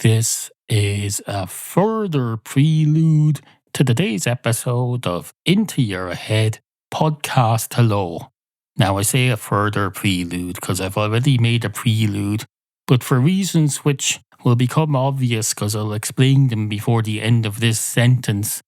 This is a further prelude to today's episode of Into Your Head Podcast Hello. Now I say a further prelude because I've already made a prelude, but for reasons which will become obvious because I'll explain them before the end of this sentence,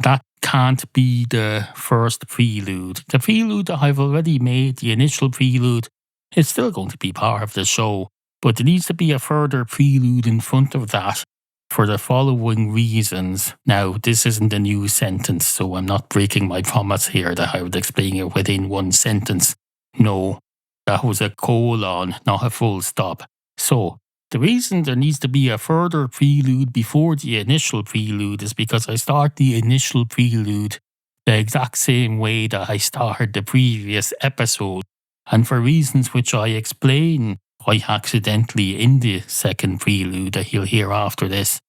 that can't be the first prelude. The prelude that I've already made, the initial prelude, is still going to be part of the show, but there needs to be a further prelude in front of that for the following reasons. Now, this isn't a new sentence, so I'm not breaking my promise here that I would explain it within one sentence. No, that was a colon, not a full stop. So, the reason there needs to be a further prelude before the initial prelude is because I start the initial prelude the exact same way that I started the previous episode, and for reasons which I explain quite accidentally in the second prelude that you'll hear after this,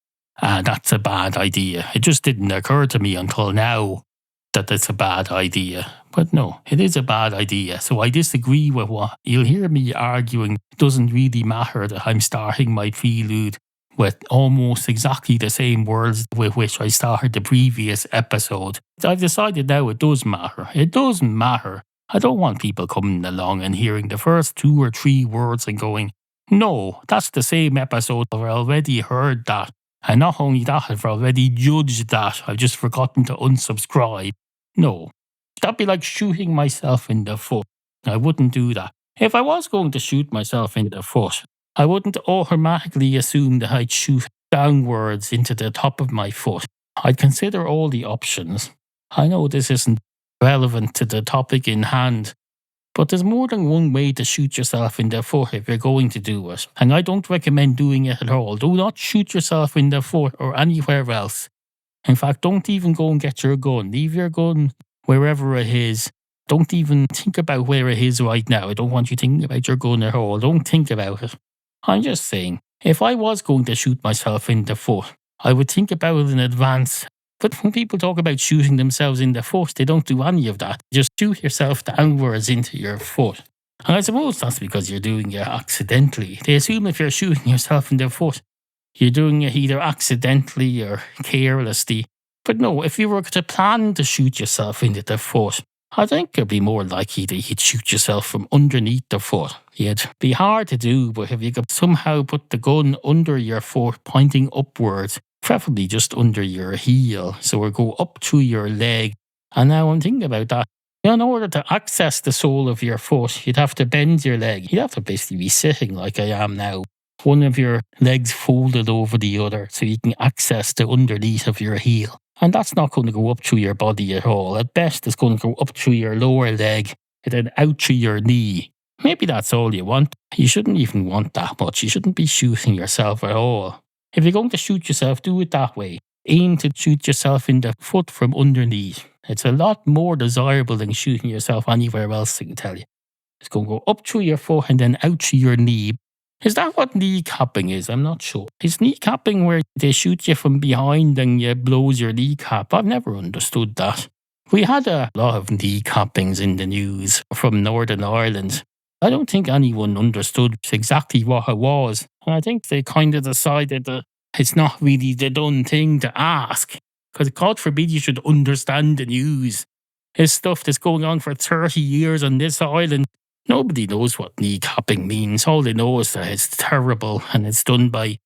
that's a bad idea. It just didn't occur to me until now that it's a bad idea. But no, it is a bad idea. So I disagree with what you'll hear me arguing. It doesn't really matter that I'm starting my prelude with almost exactly the same words with which I started the previous episode. I've decided now it does matter. It doesn't matter. I don't want people coming along and hearing the first 2 or 3 words and going, no, that's the same episode. I've already heard that. And not only that, I've already judged that. I've just forgotten to unsubscribe. No, that'd be like shooting myself in the foot. I wouldn't do that. If I was going to shoot myself in the foot, I wouldn't automatically assume that I'd shoot downwards into the top of my foot. I'd consider all the options. I know this isn't relevant to the topic in hand, but there's more than one way to shoot yourself in the foot if you're going to do it, and I don't recommend doing it at all. Do not shoot yourself in the foot or anywhere else. In fact, don't even go and get your gun. Leave your gun wherever it is. Don't even think about where it is right now. I don't want you thinking about your gun at all. Don't think about it. I'm just saying, if I was going to shoot myself in the foot, I would think about it in advance. But when people talk about shooting themselves in the foot, they don't do any of that. Just shoot yourself downwards into your foot. And I suppose that's because you're doing it accidentally. They assume if you're shooting yourself in the foot, you're doing it either accidentally or carelessly. But no, if you were to plan to shoot yourself into the foot, I think it'd be more likely that you'd shoot yourself from underneath the foot. It'd be hard to do, but if you could somehow put the gun under your foot, pointing upwards, preferably just under your heel, so we'll go up through your leg. And now I'm thinking about that. In order to access the sole of your foot, you'd have to bend your leg. You'd have to basically be sitting like I am now. One of your legs folded over the other so you can access the underneath of your heel. And that's not going to go up through your body at all. At best, it's going to go up through your lower leg and then out through your knee. Maybe that's all you want. You shouldn't even want that much. You shouldn't be shooting yourself at all. If you're going to shoot yourself, do it that way. Aim to shoot yourself in the foot from underneath. It's a lot more desirable than shooting yourself anywhere else, I can tell you. It's going to go up through your foot and then out through your knee. Is that what kneecapping is? I'm not sure. Is kneecapping where they shoot you from behind and you blows your kneecap? I've never understood that. We had a lot of kneecappings in the news from Northern Ireland. I don't think anyone understood exactly what it was. And I think they kind of decided that it's not really the done thing to ask. Because God forbid you should understand the news. It's stuff that's going on for 30 years on this island. Nobody knows what kneecapping means. All they know is that it's terrible and it's done by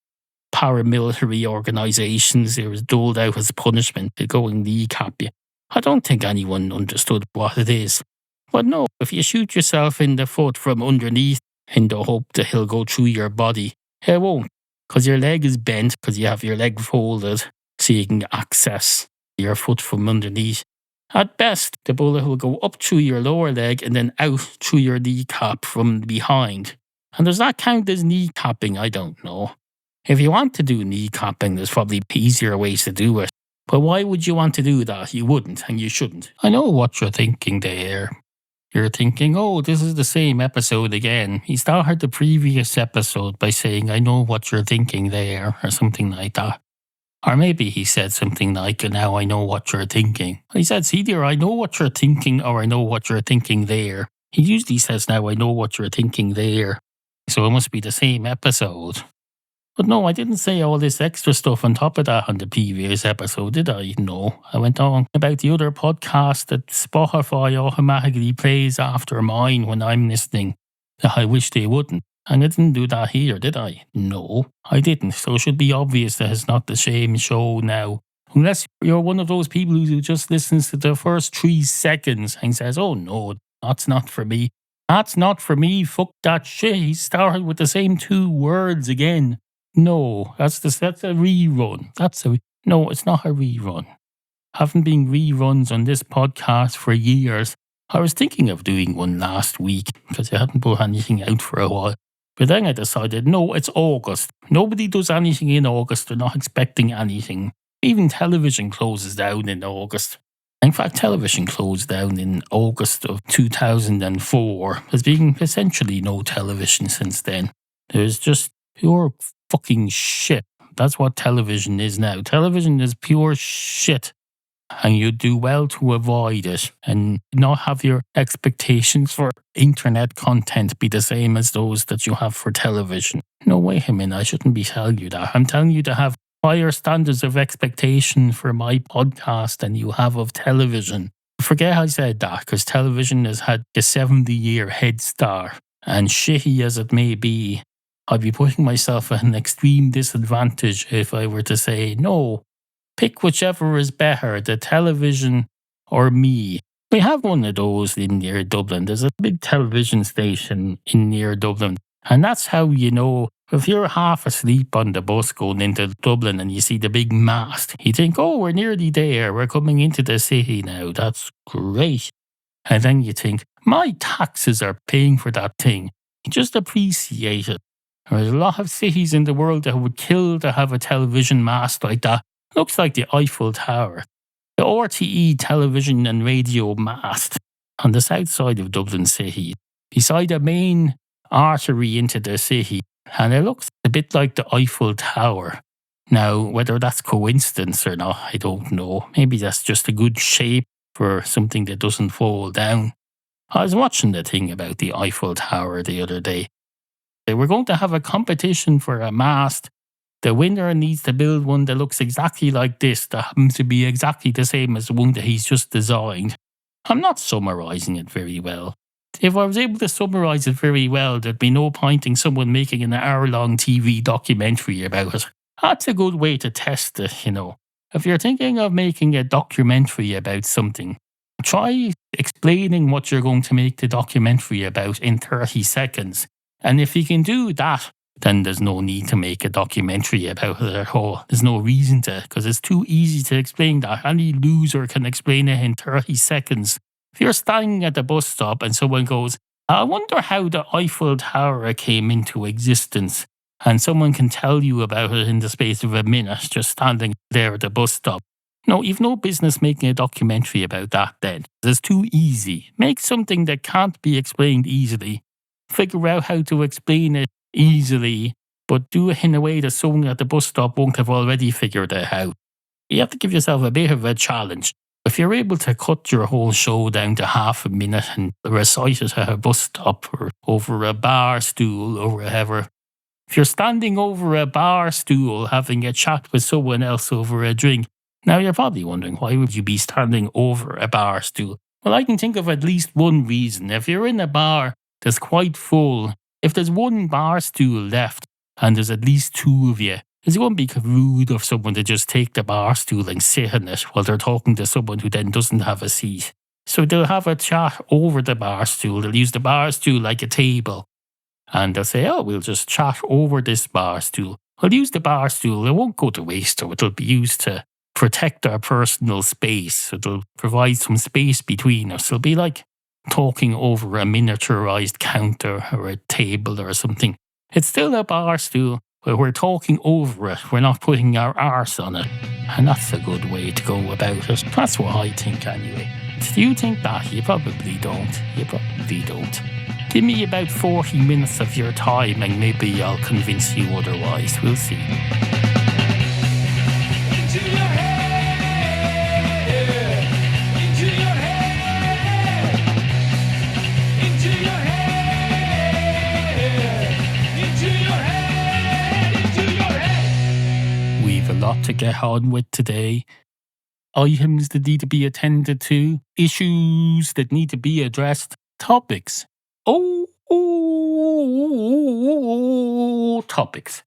paramilitary organisations. It was doled out as punishment to go and kneecap you. I don't think anyone understood what it is. But no, if you shoot yourself in the foot from underneath in the hope that he'll go through your body, it won't. Because your leg is bent, because you have your leg folded so you can access your foot from underneath. At best, the bullet will go up through your lower leg and then out through your kneecap from behind. And does that count as kneecapping? I don't know. If you want to do kneecapping, there's probably easier ways to do it. But why would you want to do that? You wouldn't and you shouldn't. I know what you're thinking there. You're thinking, oh, this is the same episode again. He started the previous episode by saying, I know what you're thinking there, or something like that. Or maybe he said something like, now I know what you're thinking. He said, it's either I know what you're thinking or I know what you're thinking there. He usually says, now I know what you're thinking there. So it must be the same episode. But no, I didn't say all this extra stuff on top of that on the previous episode, did I? No. I went on about the other podcast that Spotify automatically plays after mine when I'm listening. I wish they wouldn't. And I didn't do that here, did I? No, I didn't. So it should be obvious that it's not the same show now. Unless you're one of those people who just listens to the first 3 seconds and says, oh no, that's not for me. That's not for me. Fuck that shit. He started with the same 2 words again. No, that's a rerun. No, it's not a rerun. Haven't been reruns on this podcast for years. I was thinking of doing one last week because I hadn't put anything out for a while. But then I decided, no, it's August. Nobody does anything in August. They're not expecting anything. Even television closes down in August. In fact, television closed down in August of 2004. There's been essentially no television since then. There's just pure fucking shit. That's what television is now. Television is pure shit. And you do well to avoid it and not have your expectations for internet content be the same as those that you have for television. No, wait a minute, I shouldn't be telling you that. I'm telling you to have higher standards of expectation for my podcast than you have of television. Forget I said that, because television has had a 70-year head start. And shitty as it may be, I'd be putting myself at an extreme disadvantage if I were to say, no, pick whichever is better, the television or me. We have one of those in near Dublin. There's a big television station in near Dublin. And that's how you know, if you're half asleep on the bus going into Dublin and you see the big mast, you think, oh, we're nearly there. We're coming into the city now. That's great. And then you think, my taxes are paying for that thing. You just appreciate it. There's a lot of cities in the world that would kill to have a television mast like that. Looks like the Eiffel Tower. The RTE television and radio mast on the south side of Dublin City, beside a main artery into the city, and it looks a bit like the Eiffel Tower. Now, whether that's coincidence or not, I don't know. Maybe that's just a good shape for something that doesn't fall down. I was watching the thing about the Eiffel Tower the other day. They were going to have a competition for a mast. The winner needs to build one that looks exactly like this, that happens to be exactly the same as the one that he's just designed. I'm not summarising it very well. If I was able to summarise it very well, there'd be no point in someone making an hour-long TV documentary about it. That's a good way to test it, you know. If you're thinking of making a documentary about something, try explaining what you're going to make the documentary about in 30 seconds. And if you can do that, then there's no need to make a documentary about it at all. There's no reason to, because it's too easy to explain that. Any loser can explain it in 30 seconds. If you're standing at the bus stop and someone goes, I wonder how the Eiffel Tower came into existence, and someone can tell you about it in the space of a minute, just standing there at the bus stop. No, you've no business making a documentary about that then. It's too easy. Make something that can't be explained easily. Figure out how to explain it easily, but do it in a way that someone at the bus stop won't have already figured it out. You have to give yourself a bit of a challenge. If you're able to cut your whole show down to half a minute and recite it at a bus stop or over a bar stool or whatever, if you're standing over a bar stool having a chat with someone else over a drink, now you're probably wondering, why would you be standing over a bar stool? Well, I can think of at least one reason. If you're in a bar that's quite full, if there's one bar stool left and there's at least 2 of you, it's going to be rude of someone to just take the bar stool and sit on it while they're talking to someone who then doesn't have a seat. So they'll have a chat over the bar stool. They'll use the bar stool like a table. And they'll say, oh, we'll just chat over this bar stool. We'll use the bar stool. It won't go to waste, so it'll be used to protect our personal space. It'll provide some space between us. It'll be like talking over a miniaturized counter or a table or something. It's still a bar stool, but we're talking over it. We're not putting our arse on it. And that's a good way to go about it. That's what I think anyway. Do you think that? You probably don't. You probably don't. Give me about 40 minutes of your time and maybe I'll convince you otherwise. We'll see. We've a lot to get on with today. Items that need to be attended to, issues that need to be addressed, topics. Topics.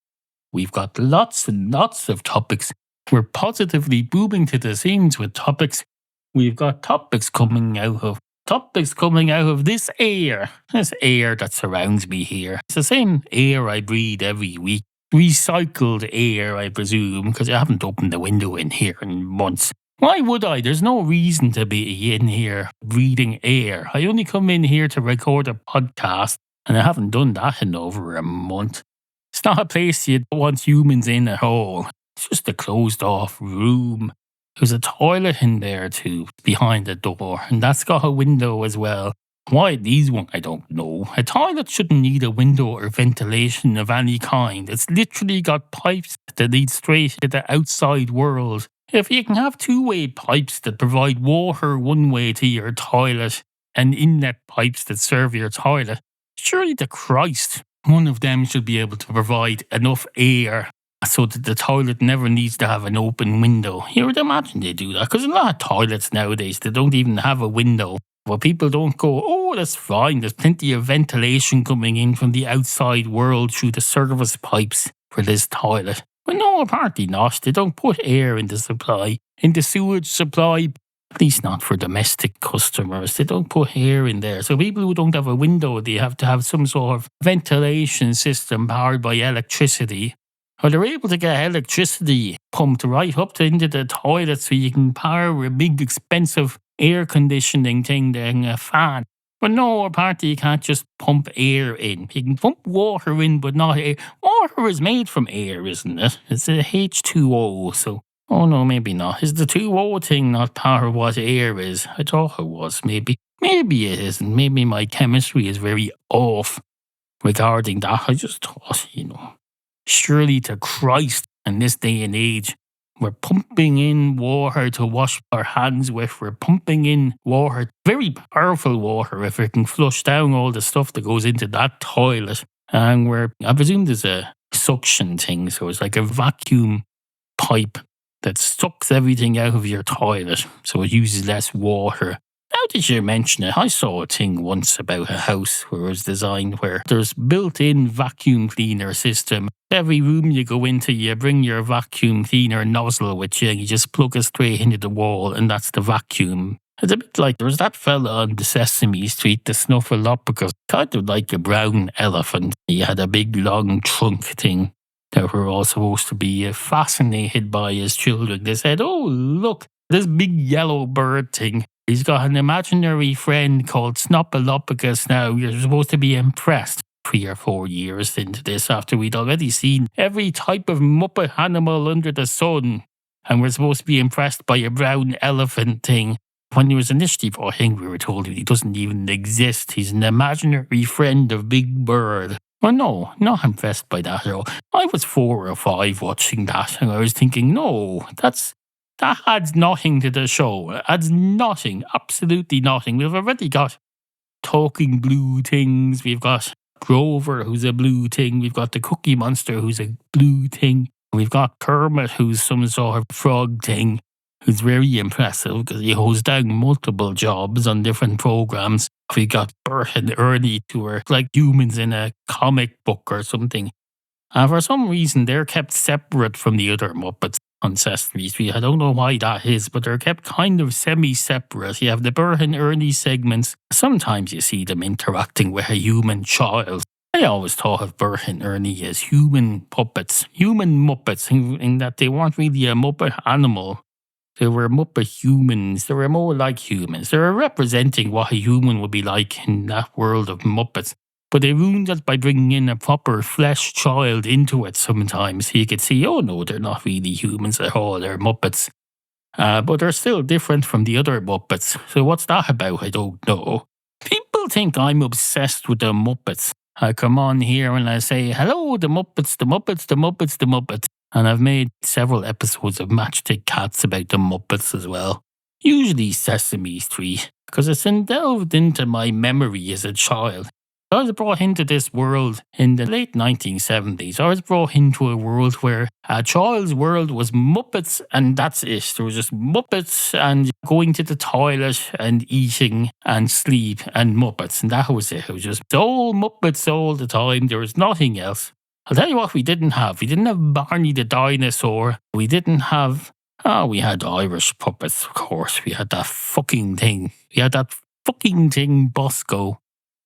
We've got lots and lots of topics. We're positively booming to the seams with topics. We've got topics coming out of this air that surrounds me here. It's the same air I breathe every week. Recycled air, I presume, because I haven't opened the window in here in months. Why would I? There's no reason to be in here breathing air. I only come in here to record a podcast, and I haven't done that in over a month. It's not a place you want humans in at all. It's just a closed off room. There's a toilet in there too, behind the door, and that's got a window as well. Why it needs one, I don't know. A toilet shouldn't need a window or ventilation of any kind. It's literally got pipes that lead straight to the outside world. If you can have two-way pipes that provide water one way to your toilet and inlet pipes that serve your toilet, surely to Christ, one of them should be able to provide enough air so that the toilet never needs to have an open window. You would imagine they do that, because a lot of toilets nowadays, they don't even have a window. But people don't go, oh, that's fine, there's plenty of ventilation coming in from the outside world through the service pipes for this toilet. But no, apparently not. They don't put air in the supply, in the sewage supply, at least not for domestic customers. They don't put air in there. So people who don't have a window, they have to have some sort of ventilation system powered by electricity. Or they're able to get electricity pumped right up into the toilet so you can power a big expensive air conditioning thing, then a fan. But no, apparently you can't just pump air in. You can pump water in, but not air. Water is made from air, isn't it? It's a H2O, so... Oh no, maybe not. Is the 2O thing not part of what air is? I thought it was, maybe. Maybe it isn't. Maybe my chemistry is very off regarding that. I just thought, surely to Christ in this day and age, we're pumping in water to wash our hands with. We're pumping in water, very powerful water, if it can flush down all the stuff that goes into that toilet. And I presume there's a suction thing, so it's like a vacuum pipe that sucks everything out of your toilet, so it uses less water. How did you mention it? I saw a thing once about a house where it was designed where there's built-in vacuum cleaner system. Every room you go into, you bring your vacuum cleaner nozzle with you and you just plug it straight into the wall, and that's the vacuum. It's a bit like there was that fella on the Sesame Street, the Snufflelopacus, kind of like a brown elephant. He had a big long trunk thing that were all supposed to be fascinated by as children. They said, oh, look, this big yellow bird thing. He's got an imaginary friend called Snufflelopacus now. You're supposed to be impressed 3 or 4 years into this after we'd already seen every type of Muppet animal under the sun. And we're supposed to be impressed by a brown elephant thing. When he was initially brought in, we were told he doesn't even exist. He's an imaginary friend of Big Bird. Well, no, not impressed by that at all. I was 4 or 5 watching that, and I was thinking, no, that adds nothing to the show. It adds nothing, absolutely nothing. We've already got talking blue things. We've got Grover, who's a blue thing. We've got the Cookie Monster, who's a blue thing. We've got Kermit, who's some sort of frog thing, who's very impressive because he holds down multiple jobs on different programs. We got Bert and Ernie, who are like humans in a comic book or something. And for some reason, they're kept separate from the other Muppets on Sesame Street. I don't know why that is, but they're kept kind of semi-separate. You have the Bert and Ernie segments. Sometimes you see them interacting with a human child. I always thought of Bert and Ernie as human puppets, human Muppets, in that they weren't really a Muppet animal. They were Muppet humans. They were more like humans. They were representing what a human would be like in that world of Muppets. But they ruined it by bringing in a proper flesh child into it sometimes. So you could see, oh no, they're not really humans at all. They're Muppets. But they're still different from the other Muppets. So what's that about? I don't know. People think I'm obsessed with the Muppets. I come on here and I say, hello, the Muppets, the Muppets, the Muppets, the Muppets. And I've made several episodes of Matchstick Cats about the Muppets as well. Usually Sesame Street, because it's delved into my memory as a child. I was brought into this world in the late 1970s. I was brought into a world where a child's world was Muppets and that's it. There was just Muppets and going to the toilet and eating and sleep and Muppets. And that was it. It was just all Muppets all the time. There was nothing else. I'll tell you what we didn't have. We didn't have Barney the dinosaur. We didn't have... we had Irish puppets, of course. We had that fucking thing. We had that fucking thing, Bosco.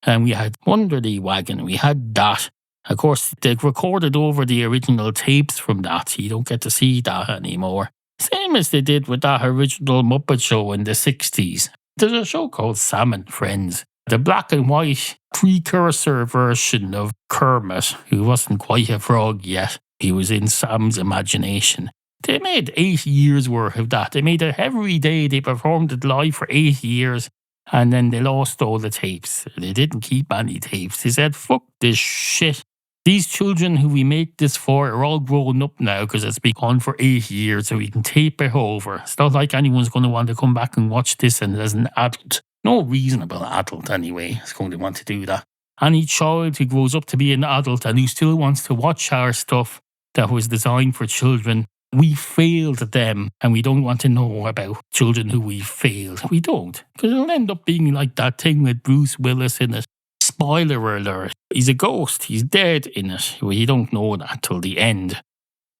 And we had Wonderly Wagon. We had that. Of course, they recorded over the original tapes from that, so you don't get to see that anymore. Same as they did with that original Muppet Show in the 60s. There's a show called Sam and Friends. The black and white precursor version of Kermit, who wasn't quite a frog yet. He was in Sam's imagination. They made 8 years worth of that. They made it every day. They performed it live for 8 years. And then they lost all the tapes. They didn't keep any tapes. They said, fuck this shit. These children who we make this for are all grown up now because it's been on for 8 years, so we can tape it over. It's not like anyone's going to want to come back and watch this and as an adult. No reasonable adult anyway is going to want to do that. Any child who grows up to be an adult and who still wants to watch our stuff that was designed for children, we failed them and we don't want to know about children who we failed. We don't. Because it'll end up being like that thing with Bruce Willis in it. Spoiler alert. He's a ghost. He's dead in it. Well, you don't know that till the end.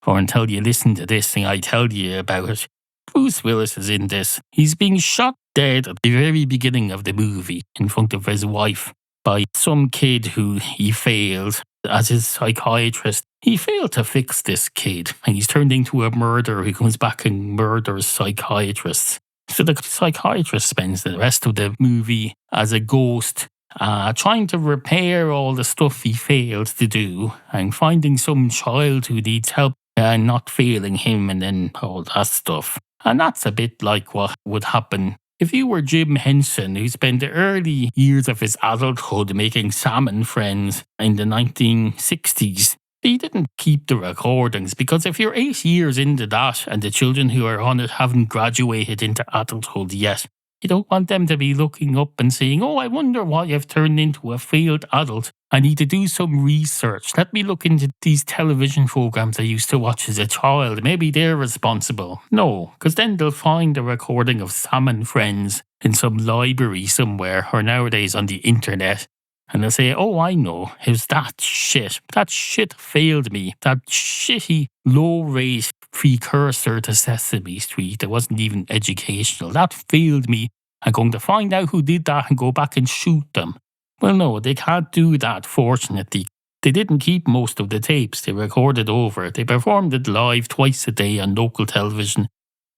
Or until you listen to this thing I tell you about it. Bruce Willis is in this. He's being shot dead at the very beginning of the movie in front of his wife by some kid who he failed as his psychiatrist. He failed to fix this kid, and he's turned into a murderer who comes back and murders psychiatrists. So the psychiatrist spends the rest of the movie as a ghost, trying to repair all the stuff he failed to do, and finding some child who needs help and not failing him, and then all that stuff. And that's a bit like what would happen if you were Jim Henson, who spent the early years of his adulthood making Sam and Friends in the 1960s. He didn't keep the recordings because if you're 8 years into that and the children who are on it haven't graduated into adulthood yet, you don't want them to be looking up and saying, oh, I wonder why I've turned into a failed adult. I need to do some research. Let me look into these television programs I used to watch as a child. Maybe they're responsible. No, because then they'll find a recording of Sam and Friends in some library somewhere or nowadays on the internet. And they'll say, oh, I know, it was that shit. That shit failed me. That shitty, low-rate precursor to Sesame Street that wasn't even educational. That failed me. I'm going to find out who did that and go back and shoot them. Well, no, they can't do that, fortunately. They didn't keep most of the tapes. They recorded over. They performed it live twice a day on local television,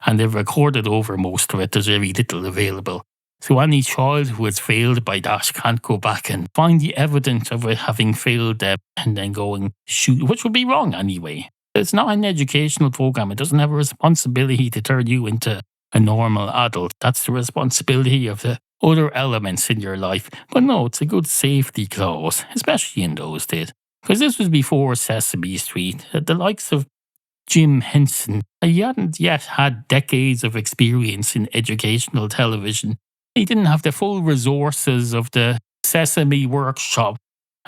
and they've recorded over most of it. There's very little available. So any child who has failed by that can't go back and find the evidence of it having failed them and then go and shoot, which would be wrong anyway. It's not an educational program. It doesn't have a responsibility to turn you into a normal adult. That's the responsibility of the other elements in your life. But no, it's a good safety clause, especially in those days. Because this was before Sesame Street. The likes of Jim Henson, he hadn't yet had decades of experience in educational television. He didn't have the full resources of the Sesame Workshop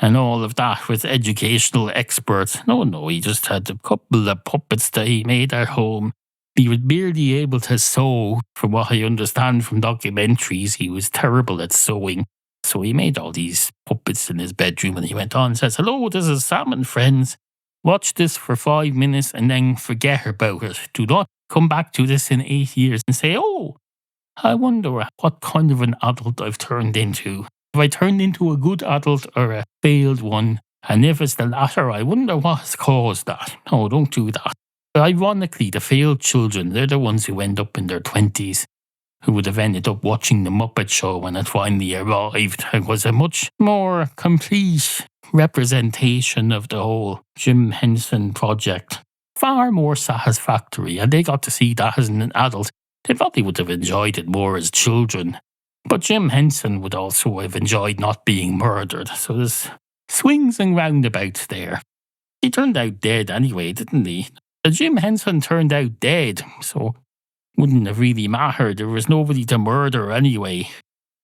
and all of that with educational experts. No, he just had a couple of puppets that he made at home. He was barely able to sew, from what I understand from documentaries. He was terrible at sewing. So he made all these puppets in his bedroom and he went on and says, hello, this is Sam and Friends. Watch this for 5 minutes and then forget about it. Do not come back to this in 8 years and say, oh, I wonder what kind of an adult I've turned into. Have I turned into a good adult or a failed one? And if it's the latter, I wonder what has caused that. No, don't do that. Ironically, the failed children, they're the ones who end up in their 20s, who would have ended up watching the Muppet Show when it finally arrived. It was a much more complete representation of the whole Jim Henson project. Far more satisfactory, and they got to see that as an adult. They probably would have enjoyed it more as children. But Jim Henson would also have enjoyed not being murdered, so there's swings and roundabouts there. He turned out dead anyway, didn't he? Jim Henson turned out dead, so wouldn't have really mattered. There was nobody to murder anyway.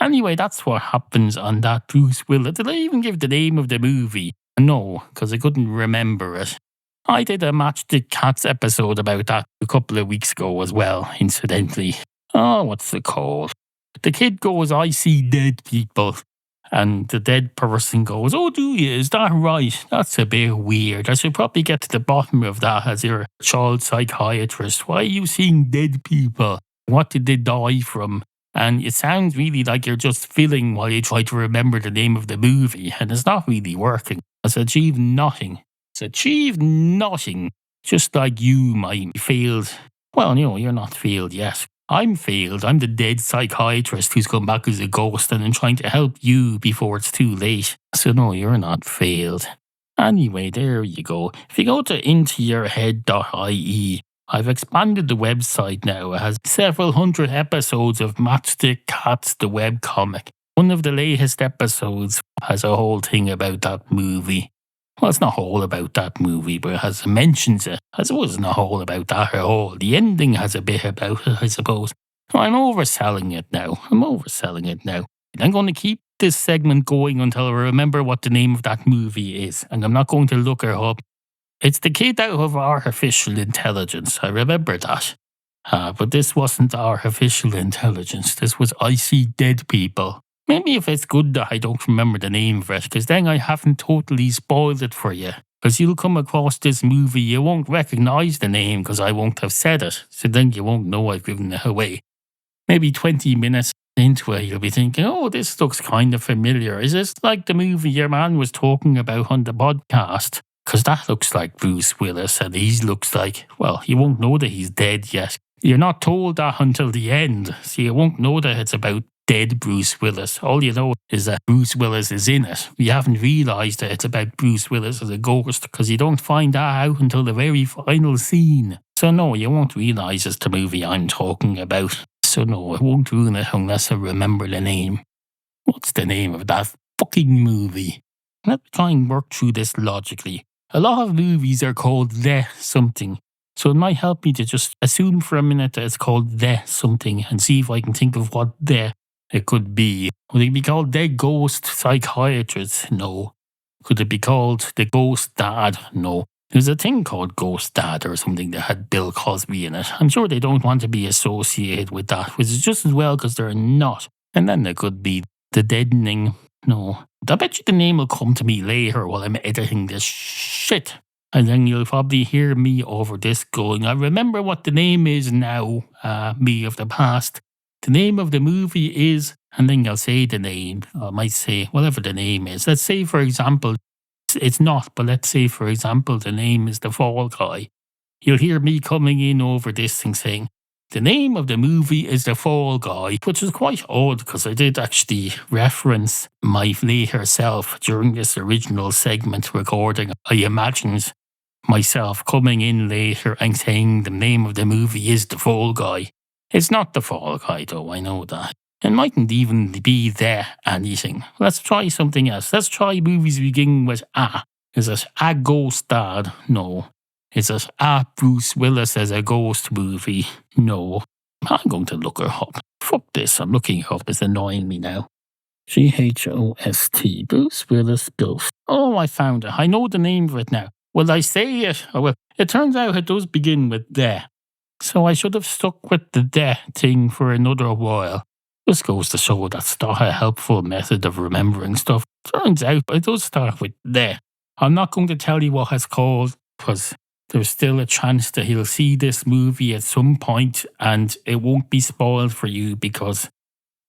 Anyway, that's what happens on that Bruce Willis. Did I even give the name of the movie? No, because I couldn't remember it. I did a Match the Cats episode about that a couple of weeks ago as well, incidentally. Oh, what's it called? The kid goes, I see dead people. And the dead person goes, oh, do you? Is that right? That's a bit weird. I should probably get to the bottom of that as your child psychiatrist. Why are you seeing dead people? What did they die from? And it sounds really like you're just filling while you try to remember the name of the movie. And it's not really working. It's achieved nothing. It's achieved nothing. Just like you, my failed. Well, you're not failed yet. I'm failed. I'm the dead psychiatrist who's come back as a ghost and I'm trying to help you before it's too late. So no, you're not failed. Anyway, there you go. If you go to intoyourhead.ie, I've expanded the website now. It has several hundred episodes of Matchstick Cats, the webcomic. One of the latest episodes has a whole thing about that movie. Well, it's not all about that movie, but it has mentions it. I suppose it's not all about that at all. The ending has a bit about it, I suppose. I'm overselling it now. I'm going to keep this segment going until I remember what the name of that movie is. And I'm not going to look her up. It's the kid out of Artificial Intelligence. I remember that. But this wasn't Artificial Intelligence. This was I See Dead People. Maybe if it's good that I don't remember the name of it, because then I haven't totally spoiled it for you. Because you'll come across this movie, you won't recognise the name because I won't have said it. So then you won't know I've given it away. Maybe 20 minutes into it, you'll be thinking, oh, this looks kind of familiar. Is this like the movie your man was talking about on the podcast? Because that looks like Bruce Willis and he looks like, well, you won't know that he's dead yet. You're not told that until the end, so you won't know that it's about dead Bruce Willis. All you know is that Bruce Willis is in it. You haven't realised that it's about Bruce Willis as a ghost because you don't find that out until the very final scene. So no, you won't realise it's the movie I'm talking about. So no, I won't ruin it unless I remember the name. What's the name of that fucking movie? Let's try and work through this logically. A lot of movies are called The Something. So it might help me to just assume for a minute that it's called The Something and see if I can think of what The it could be. Would it be called The Ghost Psychiatrist? No. Could it be called The Ghost Dad? No. There's a thing called Ghost Dad or something that had Bill Cosby in it. I'm sure they don't want to be associated with that, which is just as well because they're not. And then there could be The Deadening. No. I bet you the name will come to me later while I'm editing this shit. And then you'll probably hear me over this going, I remember what the name is now, me of the past. The name of the movie is, and then you'll say the name. I might say whatever the name is. Let's say, for example, it's not, but let's say, for example, the name is The Fall Guy. You'll hear me coming in over this thing saying, the name of the movie is The Fall Guy, which is quite odd because I did actually reference my later self during this original segment recording. I imagined myself coming in later and saying the name of the movie is The Fall Guy. It's not The Fall Guy though, I know that. It mightn't even be there anything. Let's try something else. Let's try movies beginning with A. Is it A Ghost Dad? No. Is it A Bruce Willis as a ghost movie? No. I'm going to look her up. Fuck this, I'm looking her up. It's annoying me now. Ghost. Bruce Willis Ghost. Oh, I found it. I know the name of it now. Will I say it? Oh, well, it turns out it does begin with "the." So I should have stuck with the "the" thing for another while. This goes to show that's not a helpful method of remembering stuff. Turns out it does start with "the." I'm not going to tell you what it's called because there's still a chance that he'll see this movie at some point and it won't be spoiled for you because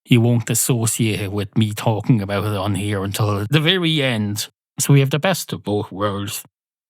you won't associate it with me talking about it on here until the very end. So we have the best of both worlds.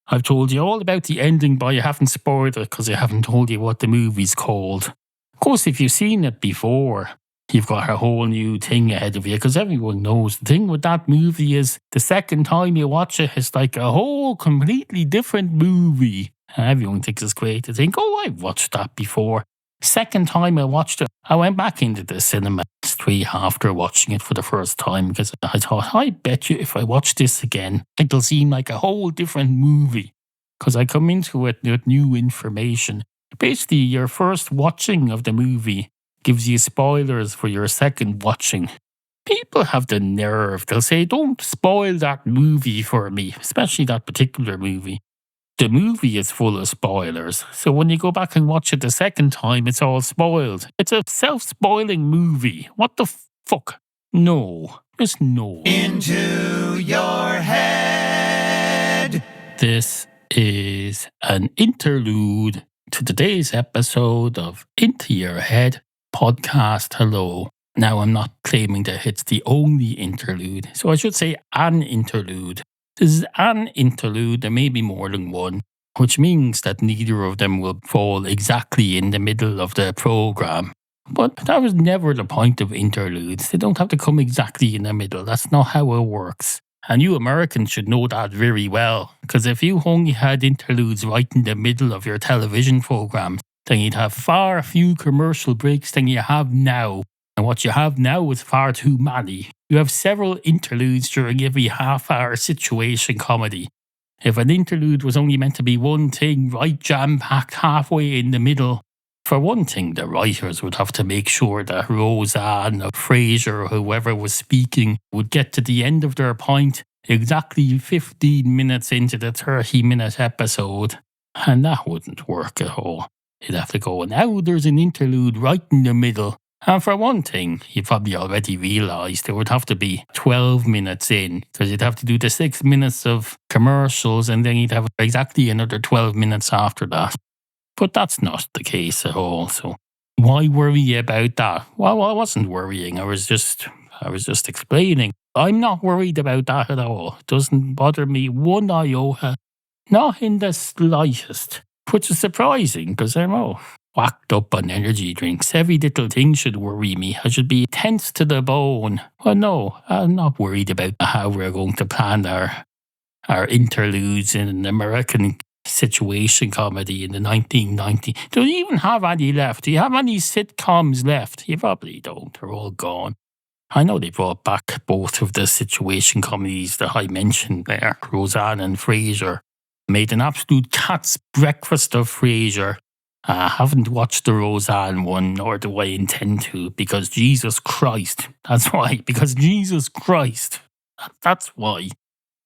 I've told you all about the ending, but I haven't spoiled it because I haven't told you what the movie's called. Of course, if you've seen it before, you've got a whole new thing ahead of you because everyone knows the thing with that movie is the second time you watch it, it's like a whole completely different movie. And everyone thinks it's great to think, oh, I've watched that before. Second time I watched it, I went back into the cinema straight after watching it for the first time because I thought, I bet you if I watch this again, it'll seem like a whole different movie. Because I come into it with new information. Basically, your first watching of the movie gives you spoilers for your second watching. People have the nerve. They'll say, don't spoil that movie for me, especially that particular movie. The movie is full of spoilers. So when you go back and watch it the second time, it's all spoiled. It's a self-spoiling movie. What the fuck? No. Just no. Into your head. This is an interlude to today's episode of Into Your Head podcast. Hello. Now, I'm not claiming that it's the only interlude, so I should say an interlude. This is an interlude, there may be more than one, which means that neither of them will fall exactly in the middle of the programme. But that was never the point of interludes. They don't have to come exactly in the middle. That's not how it works. And you Americans should know that very well, because if you only had interludes right in the middle of your television programme, then you'd have far few commercial breaks than you have now. And what you have now is far too many. You have several interludes during every half-hour situation comedy. If an interlude was only meant to be one thing, right jam-packed halfway in the middle, for one thing, the writers would have to make sure that Roseanne or Frasier or whoever was speaking would get to the end of their point exactly 15 minutes into the 30-minute episode. And that wouldn't work at all. You'd have to go, now there's an interlude right in the middle. And for one thing, you probably already realised there would have to be 12 minutes in, because you'd have to do the 6 minutes of commercials and then you'd have exactly another 12 minutes after that. But that's not the case at all, so why worry about that? Well, I wasn't worrying, I was just explaining. I'm not worried about that at all. It doesn't bother me one iota, not in the slightest, which is surprising because I'm whacked up on energy drinks. Every little thing should worry me. I should be tense to the bone. Well, no, I'm not worried about how we're going to plan our interludes in an American situation comedy in the 1990s. Do you even have any left? Do you have any sitcoms left? You probably don't. They're all gone. I know they brought back both of the situation comedies that I mentioned there, Roseanne and Frasier. Made an absolute cat's breakfast of Frasier. I haven't watched the Roseanne one, nor do I intend to, because Jesus Christ. That's why. Because Jesus Christ. That's why.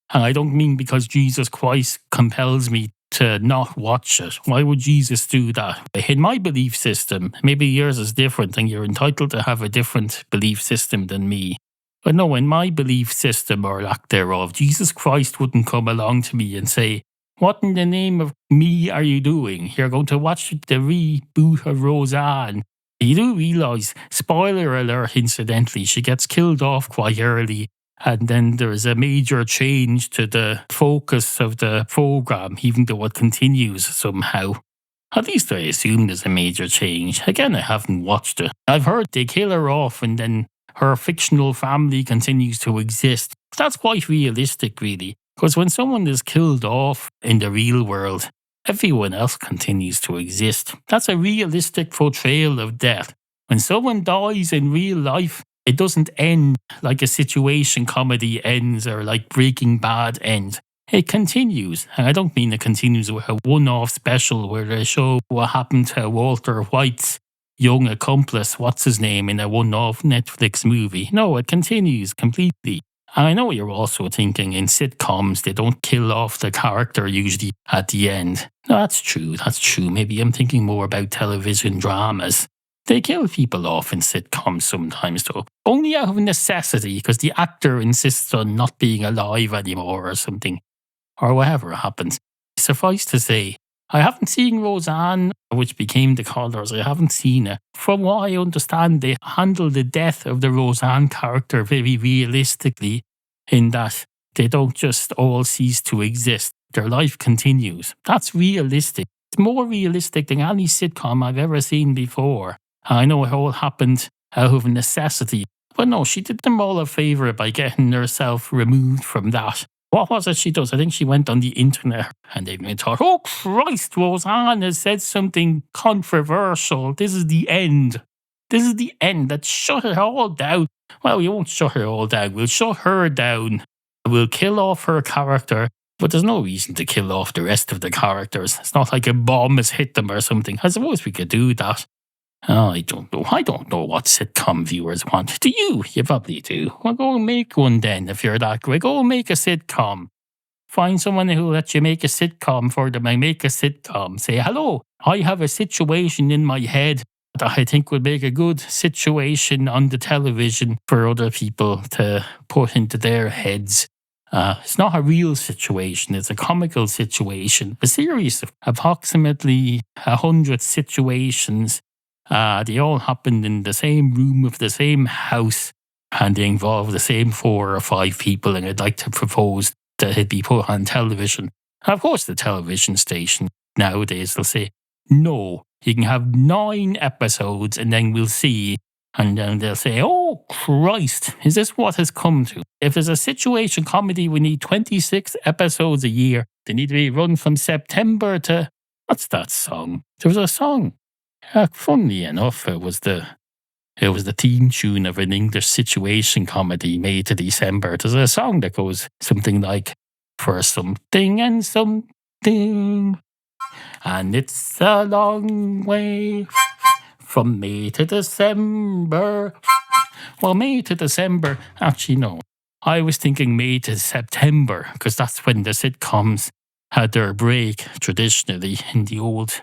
And I don't mean because Jesus Christ compels me to not watch it. Why would Jesus do that? In my belief system, maybe yours is different and you're entitled to have a different belief system than me. But no, in my belief system or lack thereof, Jesus Christ wouldn't come along to me and say, what in the name of me are you doing? You're going to watch the reboot of Roseanne. You do realise, spoiler alert incidentally, she gets killed off quite early. And then there's a major change to the focus of the programme, even though it continues somehow. At least I assume there's a major change. Again, I haven't watched it. I've heard they kill her off and then her fictional family continues to exist. That's quite realistic, really. Because when someone is killed off in the real world, everyone else continues to exist. That's a realistic portrayal of death. When someone dies in real life, it doesn't end like a situation comedy ends or like Breaking Bad ends. It continues. And I don't mean it continues with a one-off special where they show what happened to Walter White's young accomplice, what's his name, in a one-off Netflix movie. No, it continues completely. And I know you're also thinking in sitcoms, they don't kill off the character usually at the end. No, that's true. Maybe I'm thinking more about television dramas. They kill people off in sitcoms sometimes, though. Only out of necessity, because the actor insists on not being alive anymore or something. Or whatever happens. Suffice to say, I haven't seen Roseanne, which became The Colours. I haven't seen it. From what I understand, they handle the death of the Roseanne character very realistically, in that they don't just all cease to exist. Their life continues. That's realistic. It's more realistic than any sitcom I've ever seen before. I know it all happened out of necessity. But no, she did them all a favour by getting herself removed from that. What was it she does? I think she went on the internet and they thought, oh Christ, Roseanne has said something controversial. This is the end. Let's shut it all down. Well, we won't shut it all down. We'll shut her down. We'll kill off her character. But there's no reason to kill off the rest of the characters. It's not like a bomb has hit them or something. I suppose we could do that. Oh, I don't know. I don't know what sitcom viewers want. Do you? You probably do. Well, go and make one then if you're that great. Go and make a sitcom. Find someone who will let you make a sitcom for them and make a sitcom. Say, hello, I have a situation in my head that I think would make a good situation on the television for other people to put into their heads. It's not a real situation, it's a comical situation. A series of approximately 100 situations. They all happened in the same room of the same house, and they involve the same 4 or 5 people, and I'd like to propose that it be put on television. And of course, the television station nowadays will say, no, you can have 9 episodes and then we'll see. And then they'll say, oh, Christ, is this what has come to? If there's a situation comedy, we need 26 episodes a year. They need to be run from September to... What's that song? There was a song. Funnily enough, it was the theme tune of an English situation comedy made to December. There's a song that goes something like, for something and something, and it's a long way from May to December. Well, May to December, actually no. I was thinking May to September, because that's when the sitcoms had their break, traditionally, in the old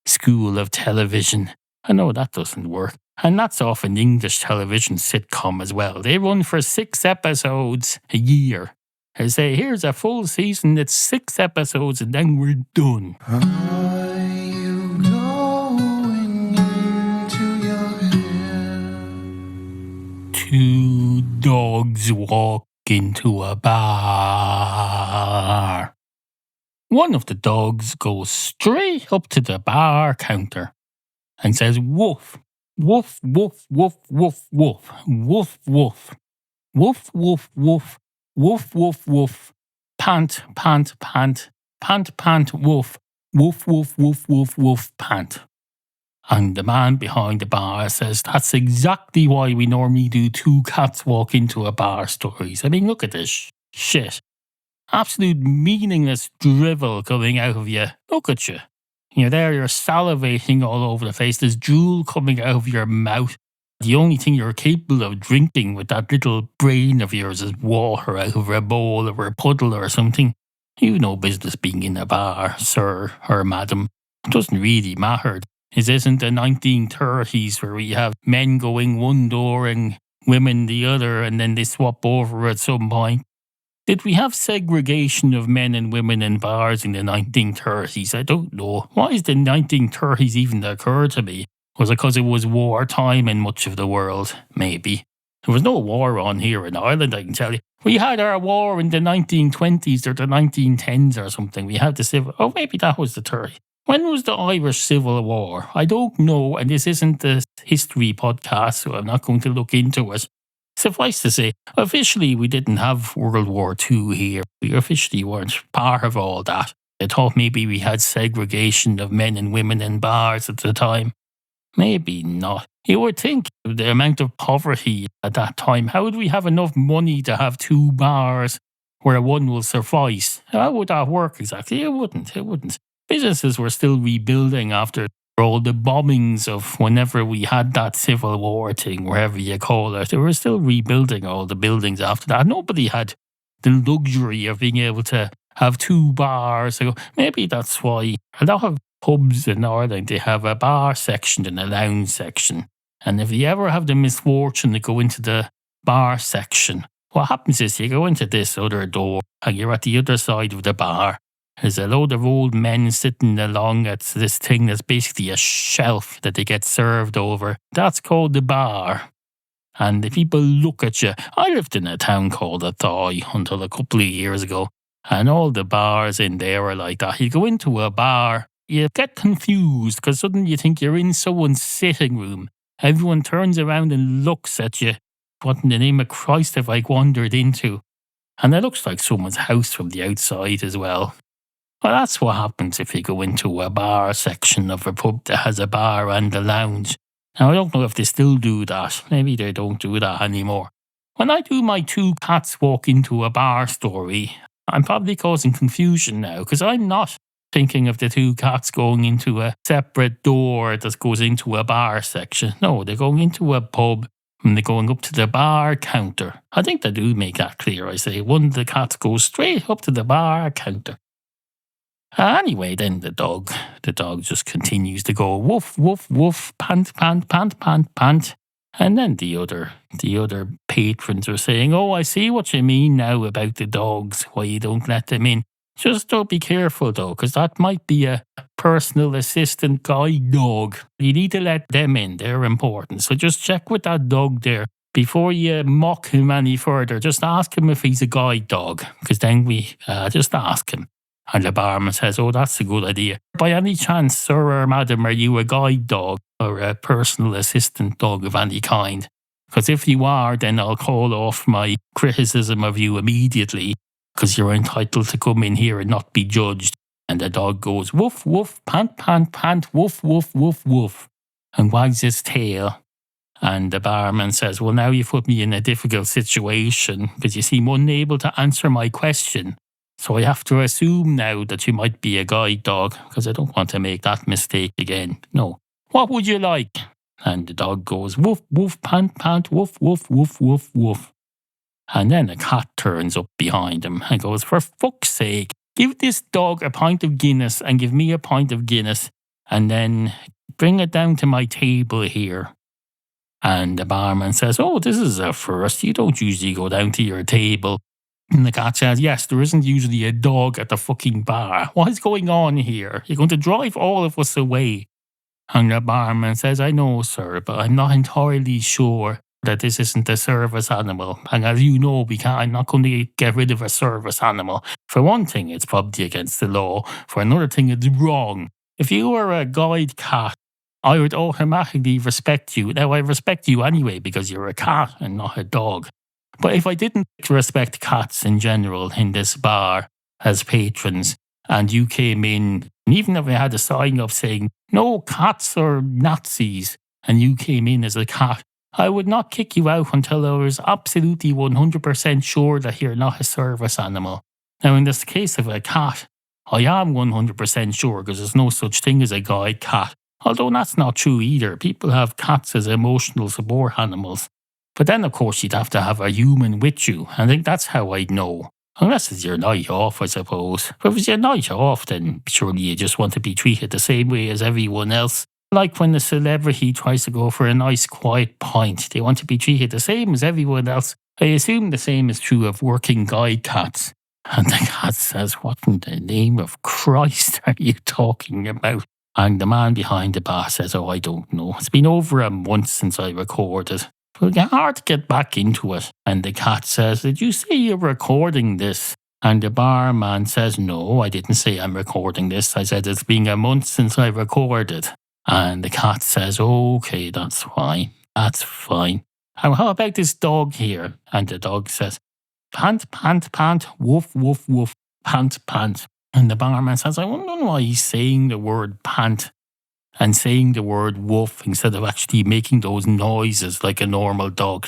school of television. I know that doesn't work. And that's often English television sitcom as well. They run for 6 episodes a year. They say, here's a full season, it's 6 episodes, and then we're done. Are you going into your head? 2 dogs walk into a bar. One of the dogs goes straight up to the bar counter and says, woof. Woof, woof, woof, woof, woof, woof, woof, woof, woof, woof, woof, woof, woof, pant, pant, pant, pant, pant, woof, woof, woof, woof, woof, woof, pant. And the man behind the bar says, that's exactly why we normally do 2 cats walk into a bar stories. I mean, look at this shit. Absolute meaningless drivel coming out of you. Look at you. You're there, you're salivating all over the place. There's drool coming out of your mouth. The only thing you're capable of drinking with that little brain of yours is water out of a bowl or a puddle or something. You've no business being in a bar, sir or madam. It doesn't really matter. It isn't the 1930s where we have men going one door and women the other, and then they swap over at some point. Did we have segregation of men and women in bars in the 1930s? I don't know. Why is the 1930s even occur to me? Was it because it was wartime in much of the world? Maybe. There was no war on here in Ireland, I can tell you. We had our war in the 1920s or the 1910s or something. We had the civil... Oh, maybe that was the 30s. When was the Irish Civil War? I don't know, and this isn't the history podcast, so I'm not going to look into it. Suffice to say, officially we didn't have World War II here. We officially weren't part of all that. I thought maybe we had segregation of men and women in bars at the time. Maybe not. You would think the amount of poverty at that time, how would we have enough money to have 2 bars where one will suffice? How would that work exactly? It wouldn't. Businesses were still rebuilding after all the bombings of whenever we had that civil war thing, wherever you call it. They were still rebuilding all the buildings after that. Nobody had the luxury of being able to have 2 bars. So maybe that's why a lot of pubs in Ireland, they have a bar section and a lounge section. And if you ever have the misfortune to go into the bar section, what happens is you go into this other door and you're at the other side of the bar. There's a load of old men sitting along at this thing that's basically a shelf that they get served over. That's called the bar. And the people look at you. I lived in a town called Athy until a couple of years ago. And all the bars in there are like that. You go into a bar, you get confused because suddenly you think you're in someone's sitting room. Everyone turns around and looks at you. What in the name of Christ have I wandered into? And it looks like someone's house from the outside as well. Well, that's what happens if you go into a bar section of a pub that has a bar and a lounge. Now, I don't know if they still do that. Maybe they don't do that anymore. When I do my 2 cats walk into a bar story, I'm probably causing confusion now because I'm not thinking of the two cats going into a separate door that goes into a bar section. No, they're going into a pub and they're going up to the bar counter. I think they do make that clear. I say one of the cats goes straight up to the bar counter. Anyway, then the dog just continues to go woof, woof, woof, pant, pant, pant, pant, pant. And then the other patrons are saying, oh, I see what you mean now about the dogs, why you don't let them in. Just don't be careful though, because that might be a personal assistant guide dog. You need to let them in, they're important. So just check with that dog there. Before you mock him any further, just ask him if he's a guide dog, because then we just ask him. And the barman says, oh, that's a good idea. By any chance, sir or madam, are you a guide dog or a personal assistant dog of any kind? Because if you are, then I'll call off my criticism of you immediately, because you're entitled to come in here and not be judged. And the dog goes, woof, woof, pant, pant, pant, woof, woof, woof, woof, and wags his tail. And the barman says, well, now you've put me in a difficult situation because you seem unable to answer my question. So I have to assume now that you might be a guide dog, because I don't want to make that mistake again. No. What would you like? And the dog goes, woof, woof, pant, pant, woof, woof, woof, woof, woof. And then a cat turns up behind him and goes, for fuck's sake, give this dog a pint of Guinness and give me a pint of Guinness, and then bring it down to my table here. And the barman says, oh, this is a first. You don't usually go down to your table. And the cat says, yes, there isn't usually a dog at the fucking bar. What is going on here? You're going to drive all of us away. And the barman says, I know, sir, but I'm not entirely sure that this isn't a service animal. And as you know, I'm not going to get rid of a service animal. For one thing, it's probably against the law. For another thing, it's wrong. If you were a guide cat, I would automatically respect you. Now, I respect you anyway because you're a cat and not a dog. But if I didn't respect cats in general in this bar as patrons, and you came in, and even if I had a sign up saying, no cats are Nazis, and you came in as a cat, I would not kick you out until I was absolutely 100% sure that you're not a service animal. Now, in this case of a cat, I am 100% sure because there's no such thing as a guide cat. Although that's not true either. People have cats as emotional support animals. But then, of course, you'd have to have a human with you. I think that's how I'd know. Unless it's your night off, I suppose. But if it's your night off, then surely you just want to be treated the same way as everyone else. Like when a celebrity tries to go for a nice quiet pint, they want to be treated the same as everyone else. I assume the same is true of working guide cats. And the cat says, what in the name of Christ are you talking about? And the man behind the bar says, oh, I don't know. It's been over a month since I recorded. It'll get hard to get back into it. And the cat says, did you say you're recording this? And the barman says, no, I didn't say I'm recording this. I said it's been a month since I recorded. And the cat says, okay, that's fine. That's fine. And how about this dog here? And the dog says, pant, pant, pant, woof, woof, woof, pant, pant. And the barman says, I wonder why he's saying the word pant and saying the word woof instead of actually making those noises like a normal dog.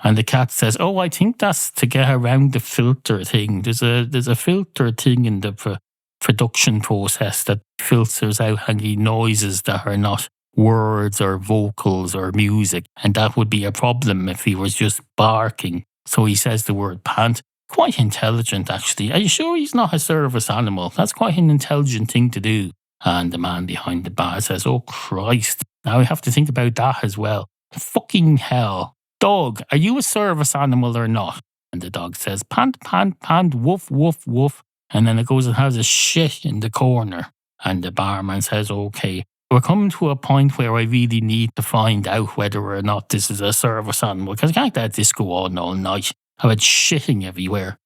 And the cat says, oh, I think that's to get around the filter thing. There's a filter thing in the production process that filters out any noises that are not words or vocals or music. And that would be a problem if he was just barking. So he says the word pant. Quite intelligent, actually. Are you sure he's not a service animal? That's quite an intelligent thing to do. And the man behind the bar says, oh, Christ. Now I have to think about that as well. Fucking hell. Dog, are you a service animal or not? And the dog says, pant, pant, pant, woof, woof, woof. And then it goes and has a shit in the corner. And the barman says, okay, we're coming to a point where I really need to find out whether or not this is a service animal. Because I can't let this go on all night. I've had shitting everywhere.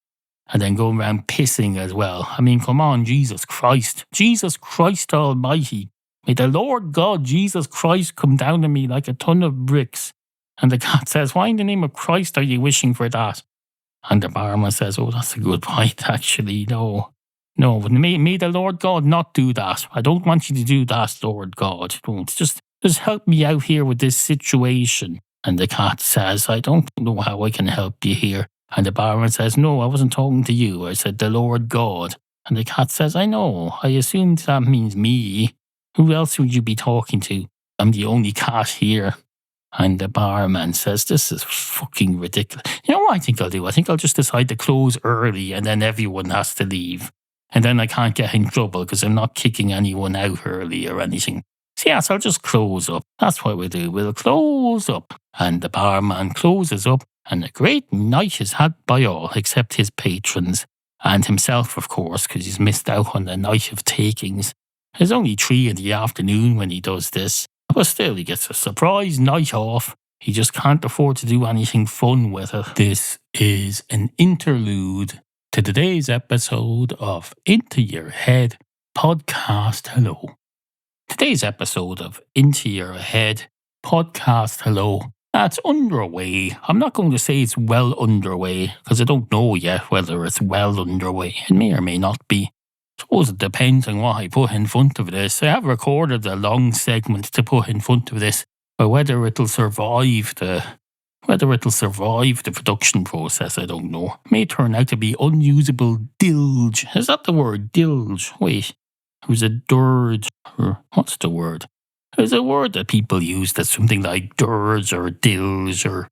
And then going around pissing as well. I mean, come on, Jesus Christ. Jesus Christ Almighty. May the Lord God, Jesus Christ, come down on me like a ton of bricks. And the cat says, why in the name of Christ are you wishing for that? And the barman says, oh, that's a good point, actually. No, may the Lord God not do that. I don't want you to do that, Lord God. Don't. Just help me out here with this situation. And the cat says, I don't know how I can help you here. And the barman says, no, I wasn't talking to you. I said, the Lord God. And the cat says, I know, I assumed that means me. Who else would you be talking to? I'm the only cat here. And the barman says, this is fucking ridiculous. You know what I think I'll do? I think I'll just decide to close early and then everyone has to leave. And then I can't get in trouble because I'm not kicking anyone out early or anything. So yes, I'll just close up. That's what we'll do. We'll close up. And the barman closes up and a great night is had by all except his patrons. And himself, of course, because he's missed out on the night of takings. It's only 3 in the afternoon when he does this. But still, he gets a surprise night off. He just can't afford to do anything fun with it. This is an interlude to today's episode of Into Your Head Podcast Hello. Today's episode of Into Your Head Podcast Hello. It's underway. I'm not going to say it's well underway because I don't know yet whether it's well underway. It may or may not be. I suppose it depends on what I put in front of this. I have recorded a long segment to put in front of this, but whether it'll survive the production process, I don't know. It may turn out to be unusable dilge. Is that the word? Dilge? Wait. It was a dirge. Or what's the word? There's a word that people use that's something like dirge or dilge or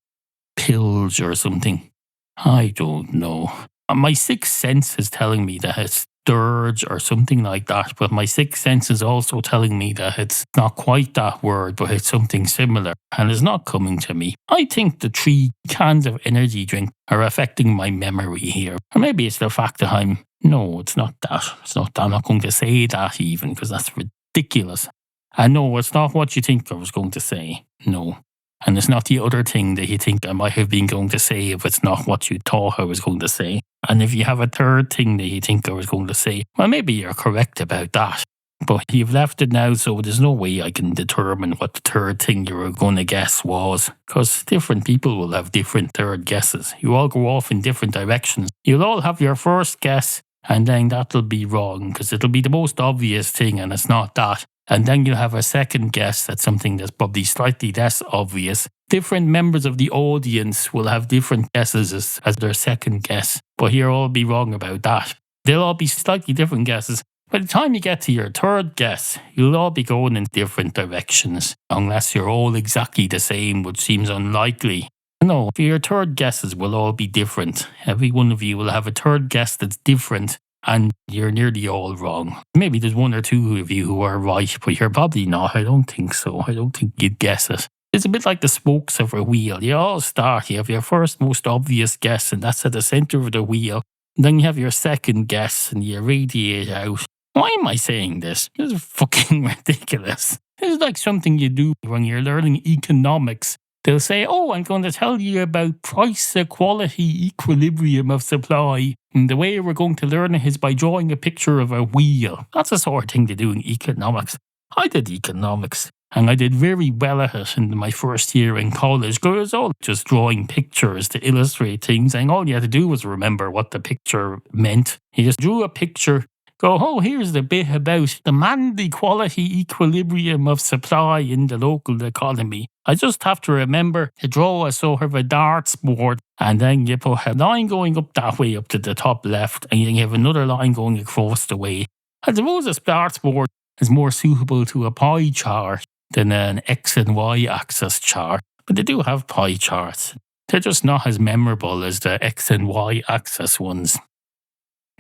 pilge or something. I don't know. My sixth sense is telling me that it's dirge or something like that, but my sixth sense is also telling me that it's not quite that word, but it's something similar, and it's not coming to me. I think the 3 cans of energy drink are affecting my memory here. Or maybe it's the fact that no, it's not that. It's not that. I'm not going to say that even, because that's ridiculous. And no, it's not what you think I was going to say. No. And it's not the other thing that you think I might have been going to say if it's not what you thought I was going to say. And if you have a third thing that you think I was going to say, well, maybe you're correct about that. But you've left it now, so there's no way I can determine what the third thing you were going to guess was. Because different people will have different third guesses. You all go off in different directions. You'll all have your first guess, and then that'll be wrong, because it'll be the most obvious thing, and it's not that. And then you'll have a second guess at something that's probably slightly less obvious. Different members of the audience will have different guesses as their second guess. But you'll all be wrong about that. They'll all be slightly different guesses. By the time you get to your third guess, you'll all be going in different directions. Unless you're all exactly the same, which seems unlikely. No, your third guesses will all be different. Every one of you will have a third guess that's different. And you're nearly all wrong. Maybe there's 1 or 2 of you who are right, but you're probably not. I don't think so. I don't think you'd guess it. It's a bit like the spokes of a wheel. You all start, you have your first most obvious guess, and that's at the centre of the wheel. And then you have your second guess, and you radiate out. Why am I saying this? This is fucking ridiculous. This is like something you do when you're learning economics. They'll say, oh, I'm going to tell you about price equality equilibrium of supply. And the way we're going to learn it is by drawing a picture of a wheel. That's the sort of thing to do in economics. I did economics, and I did very well at it in my first year in college. It was all just drawing pictures to illustrate things, and all you had to do was remember what the picture meant. You just drew a picture. Go, oh, here's the bit about demand equality equilibrium of supply in the local economy. I just have to remember to draw a sort of a darts board, and then you put a line going up that way up to the top left, and you have another line going across the way. I suppose a darts board is more suitable to a pie chart than an X and Y axis chart, but they do have pie charts. They're just not as memorable as the X and Y axis ones.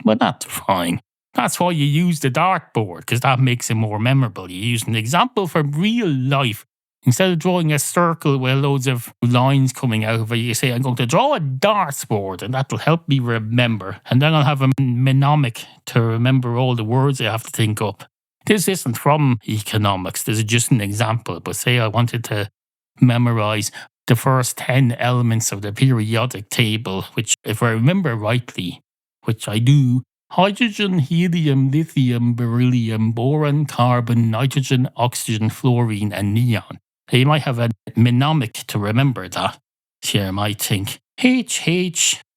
But that's fine. That's why you use the dartboard, because that makes it more memorable. You use an example from real life. Instead of drawing a circle with loads of lines coming out of it, you say, I'm going to draw a dartboard, and that'll help me remember. And then I'll have a mnemonic to remember all the words I have to think up. This isn't from economics. This is just an example. But say I wanted to memorize the first 10 elements of the periodic table, which, if I remember rightly, which I do, hydrogen, helium, lithium, beryllium, boron, carbon, nitrogen, oxygen, fluorine, and neon. You might have a mnemonic to remember that. So you might think HHEL,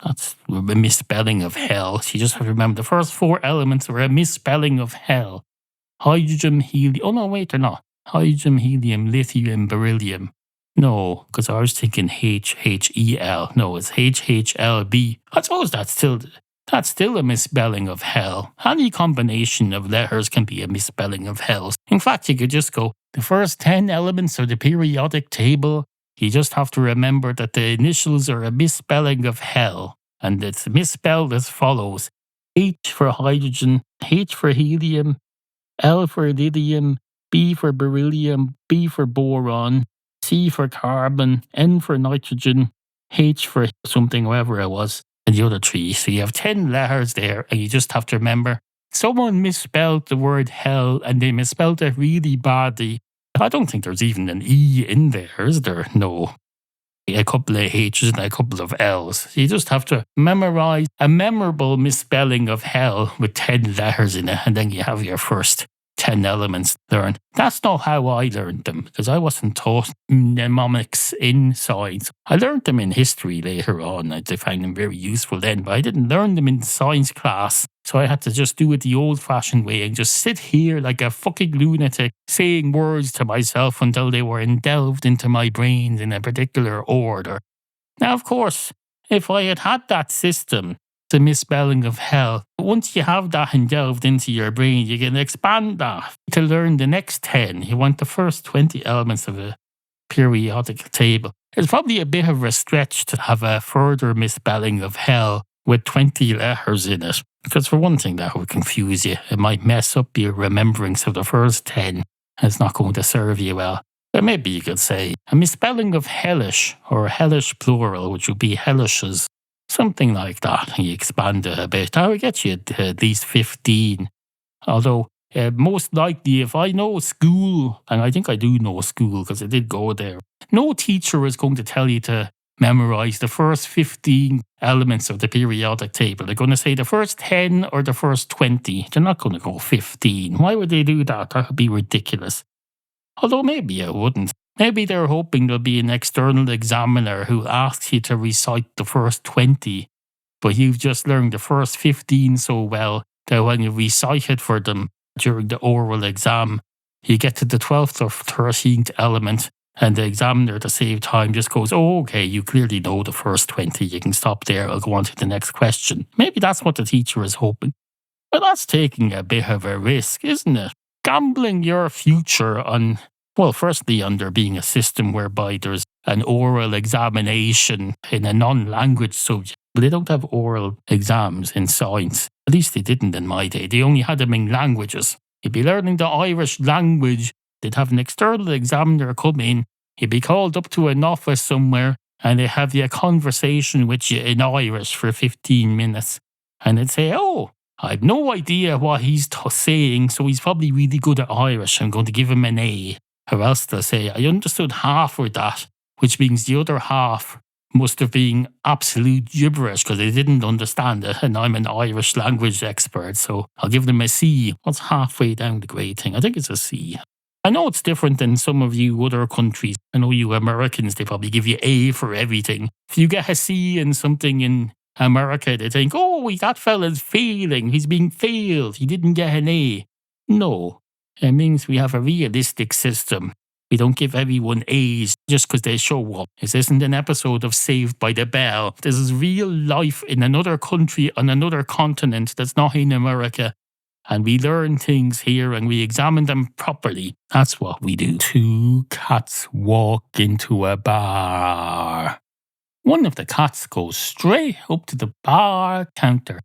that's a misspelling of hell. So you just have to remember the first 4 elements are a misspelling of hell. Hydrogen, helium, oh no, wait, they're not. Hydrogen, helium, lithium, beryllium. No, because I was thinking HHEL. No, it's HHLB. I suppose that's still a misspelling of hell. Any combination of letters can be a misspelling of hell. In fact, you could just go, the first 10 elements of the periodic table, you just have to remember that the initials are a misspelling of hell. And it's misspelled as follows. H for hydrogen, H for helium, L for lithium, B for beryllium, B for boron, C for carbon, N for nitrogen, H for something, whatever it was, and the other three. So you have 10 letters there, and you just have to remember someone misspelled the word hell, and they misspelled it really badly. I don't think there's even an E in there, is there? No. A couple of H's and a couple of L's. You just have to memorize a memorable misspelling of hell with 10 letters in it, and then you have your first 10 elements learned. That's not how I learned them, because I wasn't taught mnemonics in science. I learned them in history later on. I found them very useful then, but I didn't learn them in science class. So I had to just do it the old-fashioned way and just sit here like a fucking lunatic, saying words to myself until they were delved into my brains in a particular order. Now, of course, if I had had that system, the misspelling of hell, once you have that delved into your brain, you can expand that to learn the next 10. You want the first 20 elements of a periodic table. It's probably a bit of a stretch to have a further misspelling of hell with 20 letters in it. Because for one thing, that would confuse you. It might mess up your remembrance of the first 10. It's not going to serve you well. But maybe you could say a misspelling of hellish, or hellish plural, which would be hellishes. Something like that, and you expand it a bit. That would get you at least 15. Although, most likely, if I know school, and I think I do know school because I did go there, no teacher is going to tell you to memorize the first 15 elements of the periodic table. They're going to say the first 10 or the first 20. They're not going to go 15. Why would they do that? That would be ridiculous. Although maybe it wouldn't. Maybe they're hoping there'll be an external examiner who asks you to recite the first 20, but you've just learned the first 15 so well that when you recite it for them during the oral exam, you get to the 12th or 13th element, and the examiner, to save time, just goes, oh, okay, you clearly know the first 20. You can stop there. I'll go on to the next question. Maybe that's what the teacher is hoping. But that's taking a bit of a risk, isn't it? Gambling your future on... Well, firstly, on there being a system whereby there's an oral examination in a non-language subject. But they don't have oral exams in science. At least they didn't in my day. They only had them in languages. You'd be learning the Irish language. They'd have an external examiner come in. You'd be called up to an office somewhere, and they'd have a conversation with you in Irish for 15 minutes. And they'd say, oh, I've no idea what he's saying, so he's probably really good at Irish. I'm going to give him an A. Or else they'll say, I understood half of that, which means the other half must have been absolute gibberish because they didn't understand it, and I'm an Irish language expert, so I'll give them a C. What's halfway down the grade thing? I think it's a C. I know it's different than some of you other countries. I know you Americans, they probably give you A for everything. If you get a C in something in America, they think, oh, that fella's failing. He's being failed. He didn't get an A. No. It means we have a realistic system. We don't give everyone A's just because they show up. This isn't an episode of Saved by the Bell. This is real life in another country on another continent that's not in America. And we learn things here and we examine them properly. That's what we do. Two cats walk into a bar. One of the cats goes straight up to the bar counter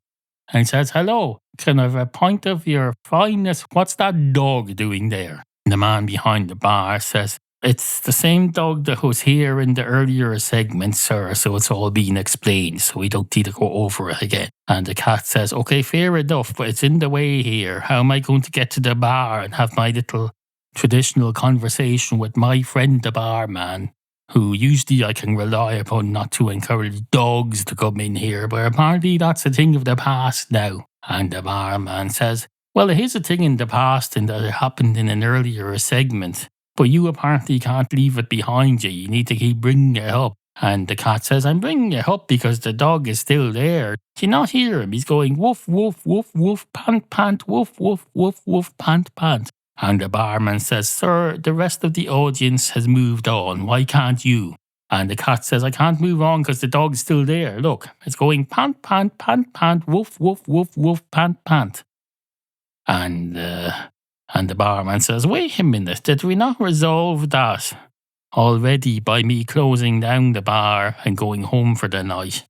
and says, hello, can I have a pint of your finest? What's that dog doing there? And the man behind the bar says, it's the same dog that was here in the earlier segment, sir, so it's all been explained, so we don't need to go over it again. And the cat says, okay, fair enough, but it's in the way here. How am I going to get to the bar and have my little traditional conversation with my friend the barman? Who usually I can rely upon not to encourage dogs to come in here, but apparently that's a thing of the past now. And the barman says, well, it is a thing in the past and that it happened in an earlier segment, but you apparently can't leave it behind you. You need to keep bringing it up. And the cat says, I'm bringing it up because the dog is still there. Do you not hear him? He's going woof, woof, woof, woof, pant, pant, woof, woof, woof, woof, pant, pant. And the barman says, "Sir, the rest of the audience has moved on. Why can't you?" And the cat says, "I can't move on because the dog's still there. Look, it's going pant, pant, pant, pant, woof, woof, woof, woof, pant, pant." And the barman says, "Wait a minute, did we not resolve that already by me closing down the bar and going home for the night?"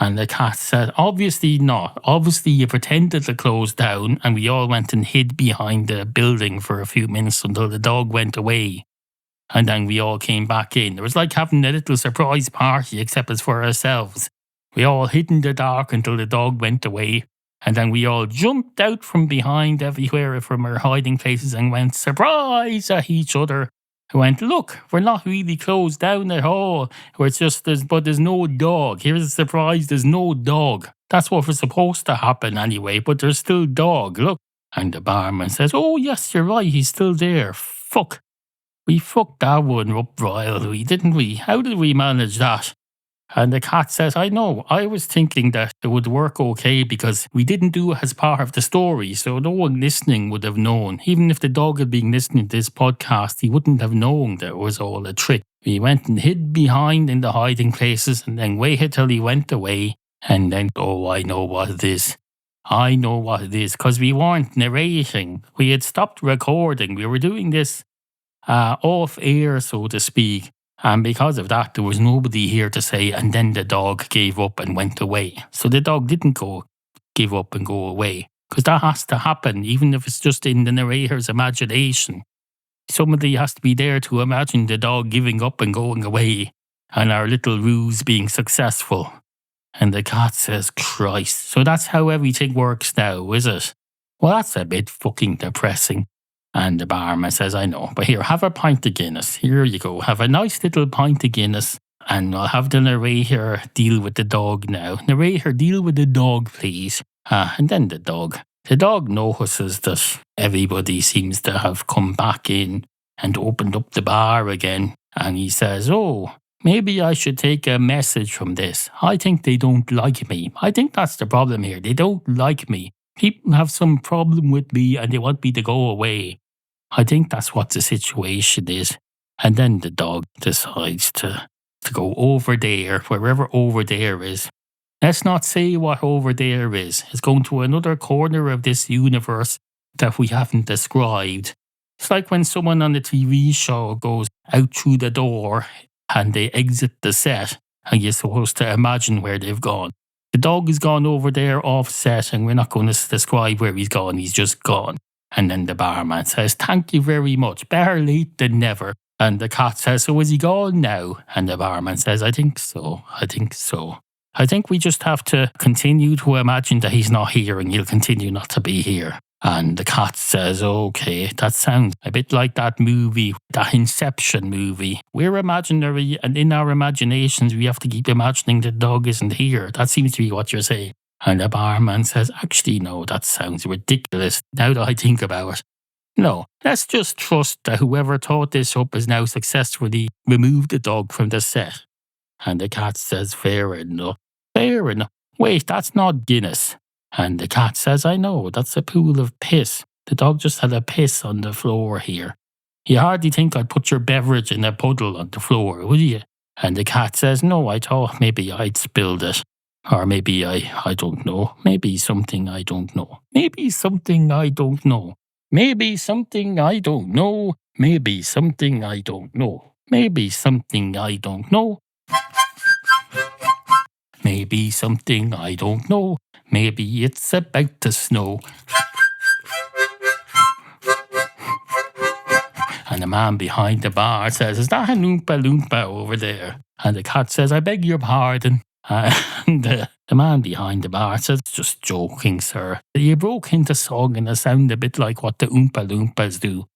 And the cat said, "Obviously not. Obviously you pretended to close down and we all went and hid behind the building for a few minutes until the dog went away. And then we all came back in. It was like having a little surprise party, except it's for ourselves. We all hid in the dark until the dog went away. And then we all jumped out from behind everywhere from our hiding places and went surprise at each other. We went, look, we're not really closed down at all. It's just, there's no dog. Here's a surprise, there's no dog. That's what was supposed to happen anyway, but there's still dog, look." And the barman says, "Oh yes, you're right, he's still there. Fuck. We fucked that one up royally, didn't we? How did we manage that?" And the cat says, "I know, I was thinking that it would work okay because we didn't do it as part of the story, so no one listening would have known. Even if the dog had been listening to this podcast, he wouldn't have known that it was all a trick. We went and hid behind in the hiding places and then waited till he went away. And then, oh, I know what it is. I know what it is, because we weren't narrating. We had stopped recording. We were doing this off air, so to speak. And because of that, there was nobody here to say, and then the dog gave up and went away. So the dog didn't give up and go away. Because that has to happen, even if it's just in the narrator's imagination. Somebody has to be there to imagine the dog giving up and going away, and our little ruse being successful." And the cat says, "Christ, so that's how everything works now, is it? Well, that's a bit fucking depressing." And the barman says, "I know, but here, have a pint of Guinness. Here you go. Have a nice little pint of Guinness, and I'll have the narrator deal with the dog now. Narrator, deal with the dog, please." And then the dog. The dog notices that everybody seems to have come back in and opened up the bar again. And he says, "Oh, maybe I should take a message from this. I think they don't like me. I think that's the problem here. They don't like me. People have some problem with me and they want me to go away. I think that's what the situation is." And then the dog decides to go over there, wherever over there is. Let's not say what over there is. It's going to another corner of this universe that we haven't described. It's like when someone on the TV show goes out through the door and they exit the set and you're supposed to imagine where they've gone. The dog has gone over there off set and we're not going to describe where he's gone. He's just gone. And then the barman says, "Thank you very much. Better late than never." And the cat says, "So is he gone now?" And the barman says, "I think so. I think so. I think we just have to continue to imagine that he's not here and he'll continue not to be here." And the cat says, "Okay, that sounds a bit like that movie, that Inception movie. We're imaginary and in our imaginations we have to keep imagining the dog isn't here. That seems to be what you're saying." And the barman says, "Actually, no, that sounds ridiculous now that I think about it. No, let's just trust that whoever thought this up has now successfully removed the dog from the set." And the cat says, "Fair enough. Fair enough. Wait, that's not Guinness." And the cat says, "I know, that's a pool of piss. The dog just had a piss on the floor here. You hardly think I'd put your beverage in a puddle on the floor, would you?" And the cat says, "No, I thought maybe I'd spilled it. Or maybe I don't know. Maybe something I don't know. Maybe something I don't know. Maybe something I don't know. Maybe something I don't know. Maybe something I don't know. Maybe something I don't know. Maybe it's about to snow." And the man behind the bar says, "Is that an Oompa Loompa over there?" And the cat says, "I beg your pardon." And the man behind the bar says, "Just joking, sir. You broke into song and it sounded a bit like what the Oompa Loompas do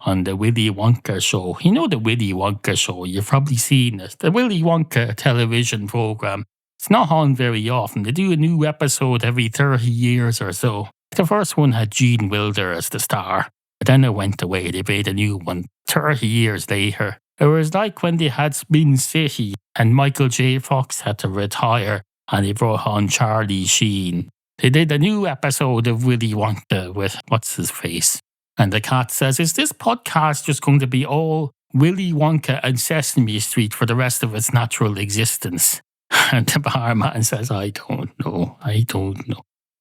on the Willy Wonka Show. You know the Willy Wonka Show, you've probably seen it. The Willy Wonka television program. It's not on very often. They do a new episode every 30 years or so. The first one had Gene Wilder as the star. But then it went away. They made a new one 30 years later. It was like when they had Spin City and Michael J. Fox had to retire and they brought on Charlie Sheen. They did a new episode of Willy Wonka with what's his face. And the cat says, is this podcast just going to be all Willy Wonka and Sesame Street for the rest of its natural existence? And the barman says, I don't know.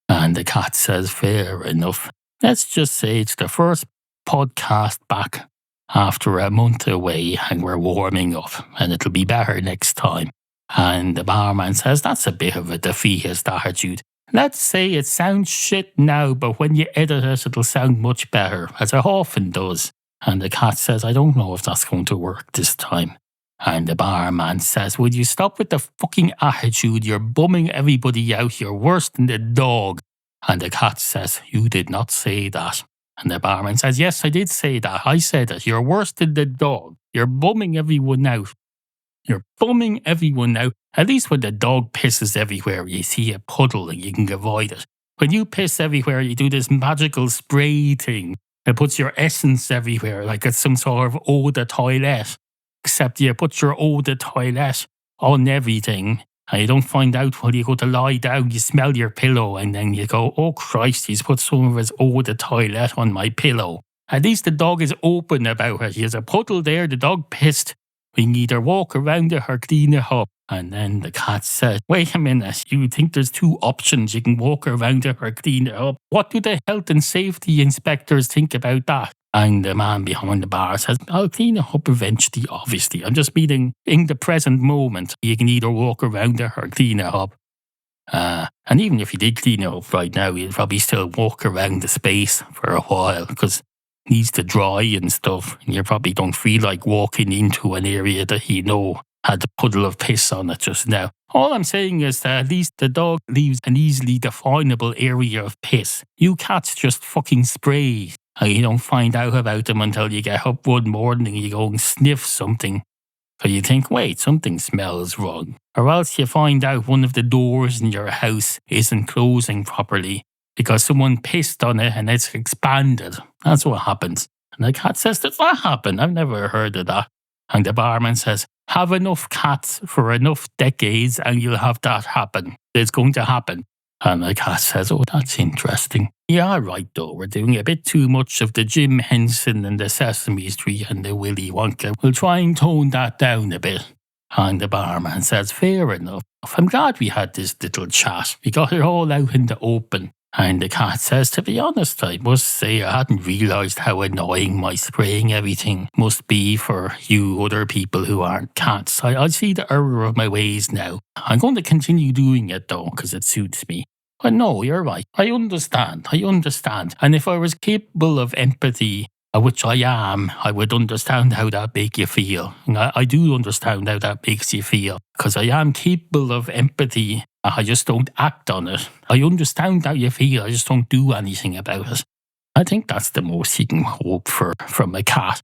And the cat says, fair enough. Let's just say it's the first podcast back after a month away and we're warming up and it'll be better next time. And the barman says, that's a bit of a defeatist attitude. Let's say it sounds shit now, but when you edit it, it'll sound much better, as it often does. And the cat says, I don't know if that's going to work this time. And the barman says, would you stop with the fucking attitude? You're bumming everybody out. You're worse than the dog. And the cat says, you did not say that. And the barman says, yes, I did say that. I said it. You're worse than the dog. You're bumming everyone out. You're bumming everyone out. At least when the dog pisses everywhere, you see a puddle and you can avoid it. When you piss everywhere, you do this magical spray thing. It puts your essence everywhere, like it's some sort of eau de toilette. Except you put your eau de toilette on everything, and you don't find out while you go to lie down. You smell your pillow, and then you go, oh Christ, he's put some of his eau de toilette on my pillow. At least the dog is open about it. There's a puddle there, the dog pissed. We can either walk around it or clean it up. And then the cat said, wait a minute, you think there's two options. You can walk around it or clean it up. What do the health and safety inspectors think about that? And the man behind the bar says, I'll clean it up eventually, obviously. I'm just meaning in the present moment. You can either walk around it or clean it up. And even if you did clean it up right now, you'd probably still walk around the space for a while because it needs to dry and stuff. And you probably don't feel like walking into an area that you know had a puddle of piss on it just now. All I'm saying is that at least the dog leaves an easily definable area of piss. You cats just fucking spray. And you don't find out about them until you get up one morning and you go and sniff something. So you think, wait, something smells wrong. Or else you find out one of the doors in your house isn't closing properly because someone pissed on it and it's expanded. That's what happens. And the cat says, does that happen? I've never heard of that. And the barman says, have enough cats for enough decades and you'll have that happen. It's going to happen. And the cat says, oh, that's interesting. Yeah, right though. We're doing a bit too much of the Jim Henson and the Sesame Street and the Willy Wonka. We'll try and tone that down a bit. And the barman says, fair enough. I'm glad we had this little chat. We got it all out in the open. And the cat says, to be honest, I must say I hadn't realised how annoying my spraying everything must be for you other people who aren't cats. I see the error of my ways now. I'm going to continue doing it though, because it suits me. But no, you're right. I understand. And if I was capable of empathy, which I am, I would understand how that makes you feel. And I do understand how that makes you feel, because I am capable of empathy. I just don't act on it. I understand how you feel. I just don't do anything about it. I think that's the most you can hope for from a cat.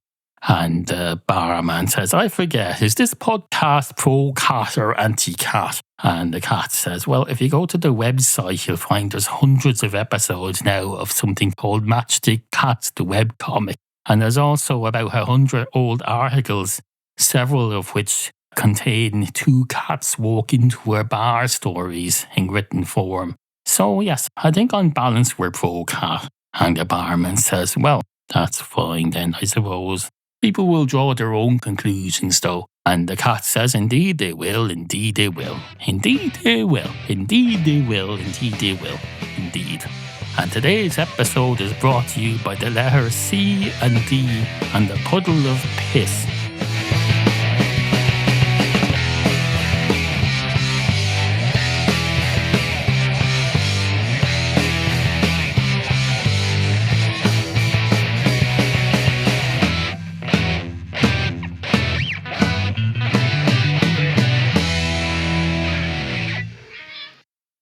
And the barman says, I forget, is this podcast pro-cat or anti-cat? And the cat says, well, if you go to the website, you'll find there's hundreds of episodes now of something called Matchstick Cats, the webcomic. And there's also about 100 old articles, several of which contain two cats walk into a bar stories in written form. So yes, I think on balance we're pro-cat. And the barman says, well, that's fine then, I suppose. People will draw their own conclusions though. And the cat says, indeed they will, indeed they will. Indeed they will, indeed they will, indeed they will, indeed. And today's episode is brought to you by the letters C and D and the puddle of piss.